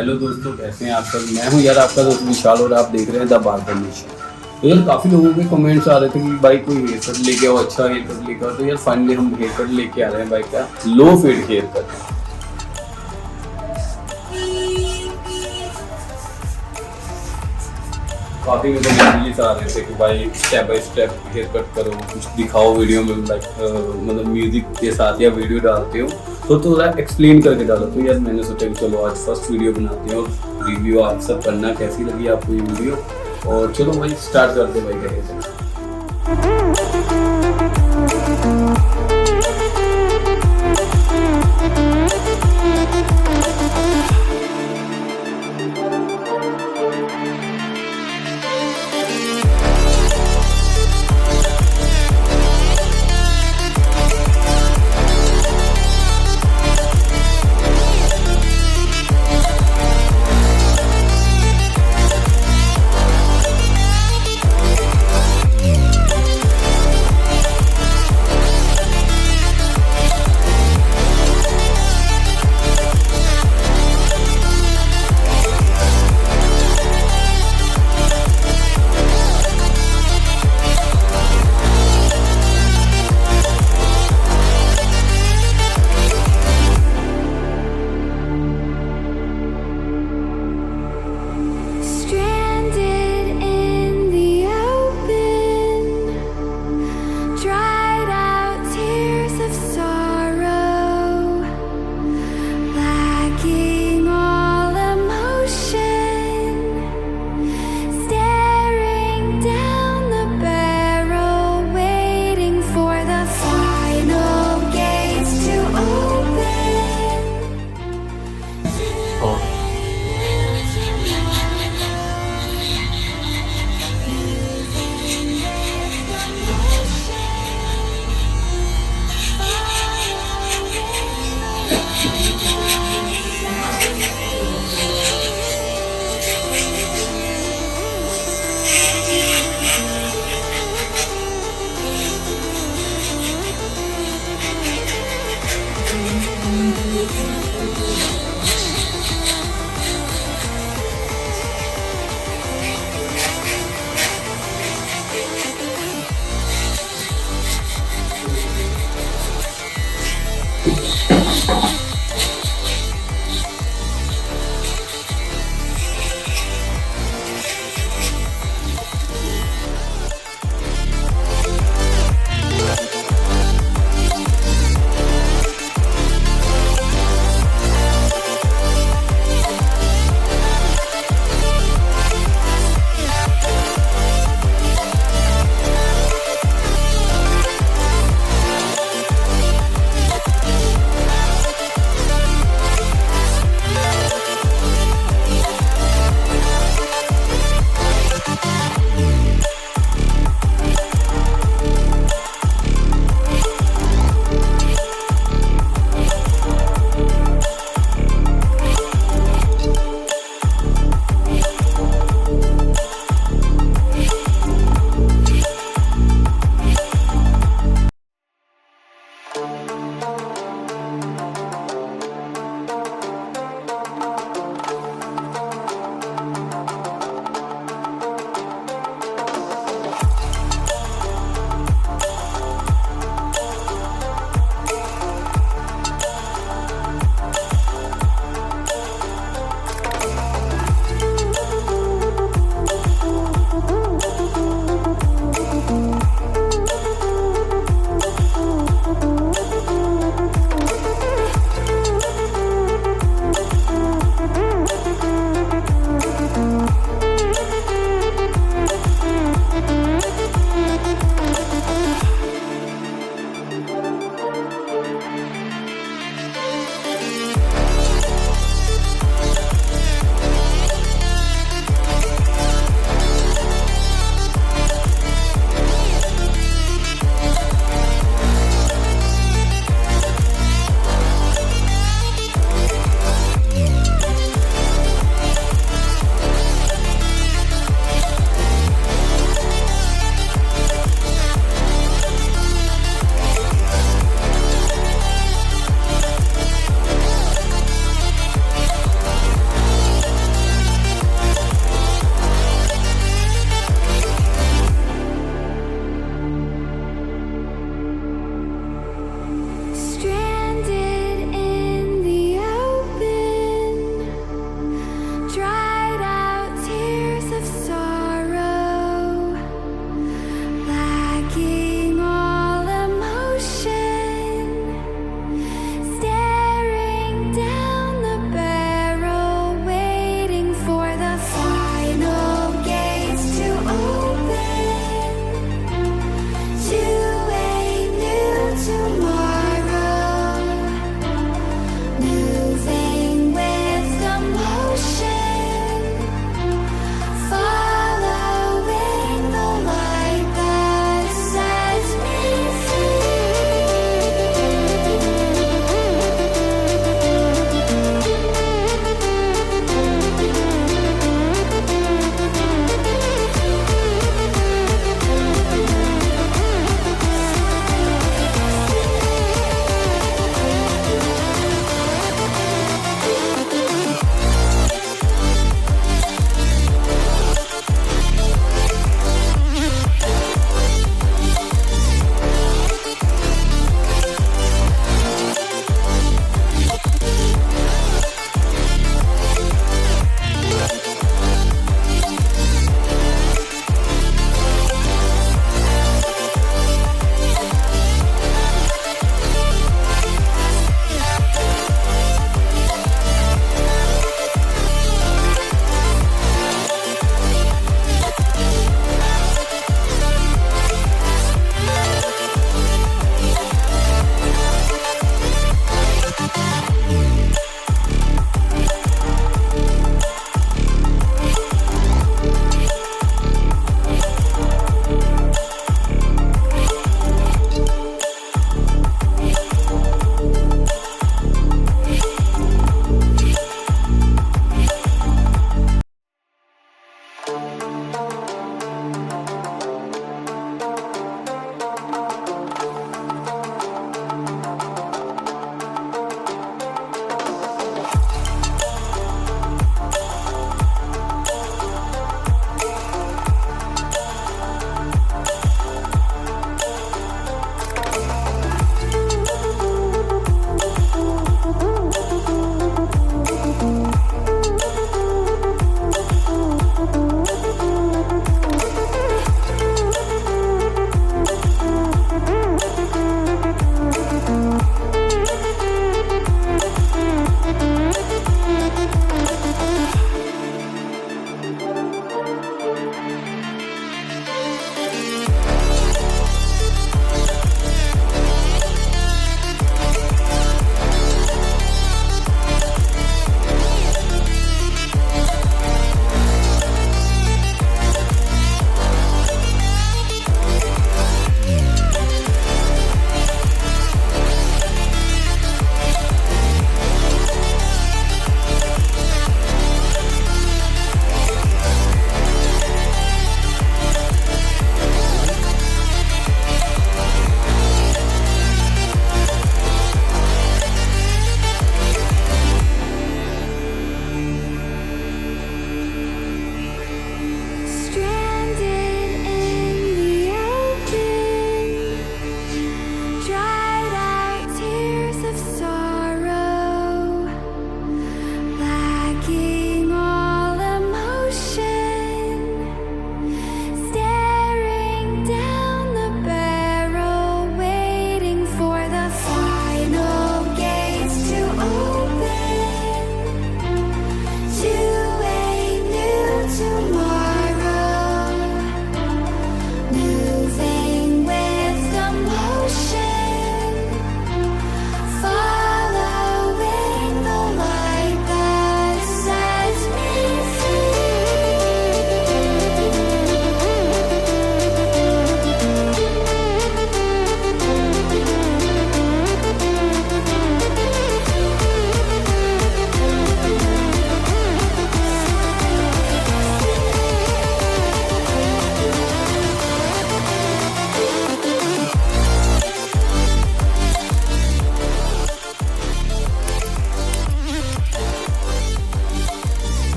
Hello दोस्तों, कैसे हैं आप सब। मैं हूं यार आपका दोस्त विशाल और आप देख रहे हैं द बार्बर नेशन। तो यार काफ़ी लोगों के कमेंट्स आ रहे थे कि भाई कोई हेयर कट लेके आओ, अच्छा हेयर कट लेके आओ। तो यार फाइनली हम हेयर कट लेके आ रहे हैं भाई का लो फेड हेयर कट। काफ़ी मेरे को मैसेजेस आ रहे थे कि भाई step by step hair cut करो, कुछ दिखाओ वीडियो में, लाइक मतलब म्यूजिक के साथ या वीडियो डालते हो तो थोड़ा एक्सप्लेन करके डालो। तो यार मैंने सोचा कि चलो आज फर्स्ट वीडियो बनाते हैं और रिव्यू आप सब करना कैसी लगी आपको ये वीडियो। और चलो भाई स्टार्ट करते भाई कैसे।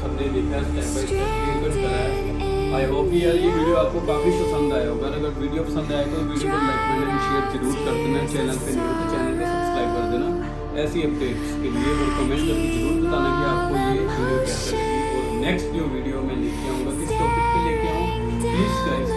सबने देखा है, step by step hair cut करा है। आई होप यार ये वीडियो आपको काफ़ी पसंद आया होगा। अगर वीडियो पसंद आया तो वीडियो को लाइक करना, शेयर जरूर कर देना। चैनल पे नहीं हो तो चैनल को सब्सक्राइब कर देना ऐसी अपडेट्स के लिए, और कमेंट करके जरूर बताना कि आपको ये वीडियो कैसे लगी, और नेक्स्ट जो वीडियो मैं लेके आऊँगा किस टॉपिक पे लेके आऊँ। Please guys